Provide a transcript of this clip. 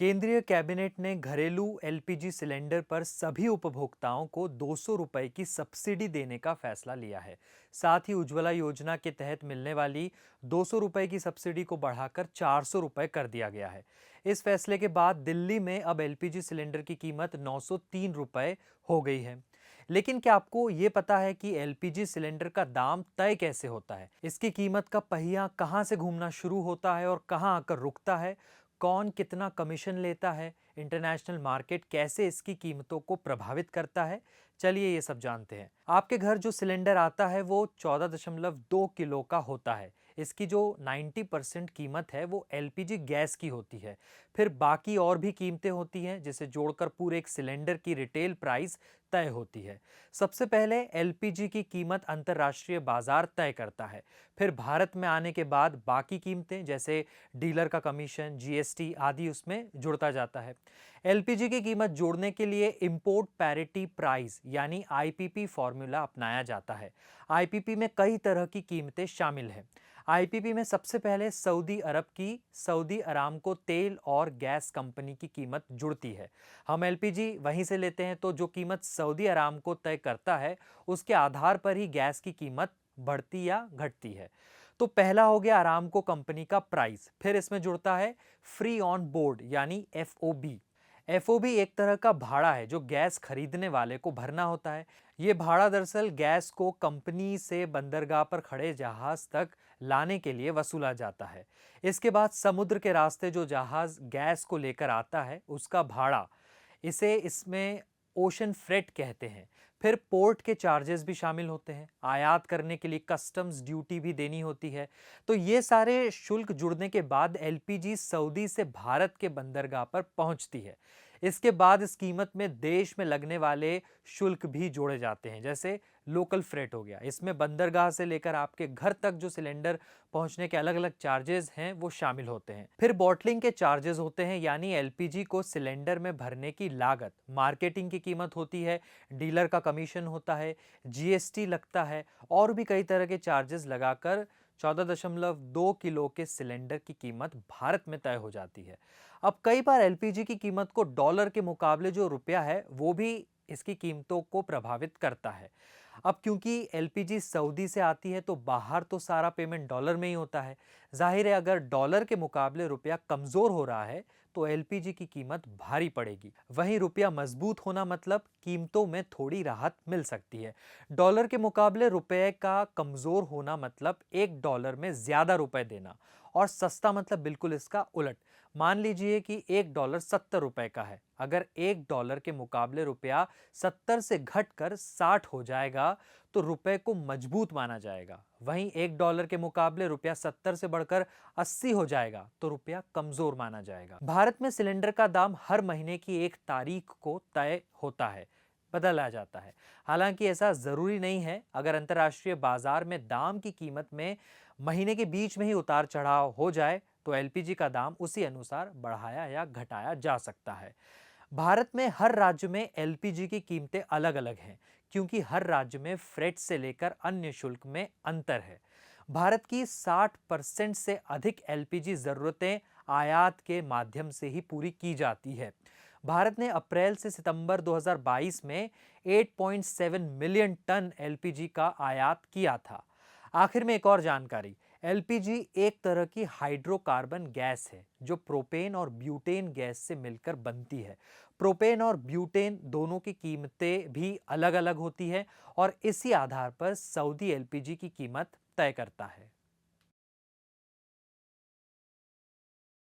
केंद्रीय कैबिनेट ने घरेलू एलपीजी सिलेंडर पर सभी उपभोक्ताओं को 200 रुपए की सब्सिडी देने का फैसला लिया है। साथ ही उज्ज्वला योजना के तहत मिलने वाली 200 रुपए की सब्सिडी को बढ़ाकर 400 रुपए कर दिया गया है। इस फैसले के बाद दिल्ली में अब एलपीजी सिलेंडर की कीमत 903 रुपए हो गई है। लेकिन क्या आपको ये पता है कि एलपीजी सिलेंडर का दाम तय कैसे होता है? इसकी कीमत का पहिया कहां से घूमना शुरू होता है और कहां आकर रुकता है? कौन कितना कमीशन लेता है? इंटरनेशनल मार्केट कैसे इसकी कीमतों को प्रभावित करता है? चलिए ये सब जानते हैं। आपके घर जो सिलेंडर आता है वो 14.2 किलो का होता है। इसकी जो 90% कीमत है वो एलपीजी गैस की होती है। फिर बाकी और भी कीमतें होती हैं जिसे जोड़कर पूरे एक सिलेंडर की रिटेल प्राइस तय होती है। सबसे पहले एलपीजी की कीमत अंतर्राष्ट्रीय बाजार तय करता है। फिर भारत में आने के बाद बाकी कीमतें जैसे डीलर का कमीशन, जीएसटी आदि उसमें जुड़ता जाता है। एलपीजी की कीमत जोड़ने के लिए इंपोर्ट पैरिटी प्राइस यानी आईपीपी फॉर्मूला अपनाया जाता है। आईपीपी में कई तरह की कीमतें शामिल हैं। आईपीपी में सबसे पहले सऊदी अरब की सऊदी अरामको तेल और गैस कंपनी की कीमत जुड़ती है। हम एलपीजी वहीं से लेते हैं, तो जो कीमत सऊदी अरामको तय करता है उसके आधार पर ही गैस की कीमत बढ़ती या घटती है। तो पहला हो गया अरामको कंपनी का प्राइस। फिर इसमें जुड़ता है फ्री ऑन बोर्ड यानी एफओबी। एफओबी एक तरह का भाड़ा है जो गैस खरीदने वाले को भरना होता है। ये भाड़ा दरअसल गैस को कंपनी से बंदरगाह पर खड़े जहाज तक लाने के लिए वसूला जाता है। इसके बाद समुद्र के रास्ते जो जहाज गैस को लेकर आता है उसका भाड़ा, इसे इसमें ओशन फ्रेट कहते हैं। फिर पोर्ट के चार्जेस भी शामिल होते हैं। आयात करने के लिए कस्टम्स ड्यूटी भी देनी होती है। तो ये सारे शुल्क जुड़ने के बाद एलपीजी सऊदी से भारत के बंदरगाह पर पहुंचती है। इसके बाद इस कीमत में देश में लगने वाले शुल्क भी जोड़े जाते हैं, जैसे लोकल फ्रेट हो गया। इसमें बंदरगाह से लेकर आपके घर तक जो सिलेंडर पहुंचने के अलग अलग चार्जेस हैं वो शामिल होते हैं। फिर बॉटलिंग के चार्जेस होते हैं यानी एलपीजी को सिलेंडर में भरने की लागत। मार्केटिंग की कीमत होती है, डीलर का कमीशन होता है, जीएसटी लगता है और भी कई तरह के चार्जेस लगाकर 14.2 किलो के सिलेंडर की कीमत भारत में तय हो जाती है। अब कई बार एलपीजी की कीमत को डॉलर के मुकाबले जो रुपया है वो भी इसकी कीमतों को प्रभावित करता है। अब क्योंकि एलपीजी सऊदी से आती है तो बाहर तो सारा पेमेंट डॉलर में ही होता है। जाहिर है अगर डॉलर के मुकाबले रुपया कमजोर हो रहा है तो एलपीजी की कीमत भारी पड़ेगी। वहीं रुपया मजबूत होना मतलब कीमतों में थोड़ी राहत मिल सकती है। डॉलर के मुकाबले रुपए का कमजोर होना मतलब $1 में ज्यादा रुपए देना, और सस्ता मतलब बिल्कुल इसका उलट। मान लीजिए कि $1 ₹70 का है। अगर $1 के मुकाबले रुपया 70 से घटकर 60 हो जाएगा तो रुपए को मजबूत माना जाएगा। वहीं $1 के मुकाबले रुपया 70 से बढ़कर 80 हो जाएगा तो रुपया कमजोर माना जाएगा। भारत में सिलेंडर का दाम हर महीने की एक तारीख को तय होता है, बदला जाता है। हालांकि ऐसा जरूरी नहीं है। अगर अंतर्राष्ट्रीय बाजार में दाम की कीमत में महीने के बीच में ही उतार चढ़ाव हो जाए तो एलपीजी का दाम उसी अनुसार बढ़ाया या घटाया जा सकता है। भारत में हर राज्य में एलपीजी की कीमतें अलग अलग हैं क्योंकि हर राज्य में फ्रेट से लेकर अन्य शुल्क में अंतर है। भारत की 60% से अधिक एलपीजी जरूरतें आयात के माध्यम से ही पूरी की जाती है। भारत ने अप्रैल से सितंबर 2022 में 8.7 मिलियन टन एलपीजी का आयात किया था। आखिर में एक और जानकारी। एलपीजी एक तरह की हाइड्रोकार्बन गैस है जो प्रोपेन और ब्यूटेन गैस से मिलकर बनती है। प्रोपेन और ब्यूटेन दोनों की कीमतें भी अलग अलग होती है और इसी आधार पर सऊदी एलपीजी की कीमत तय करता है।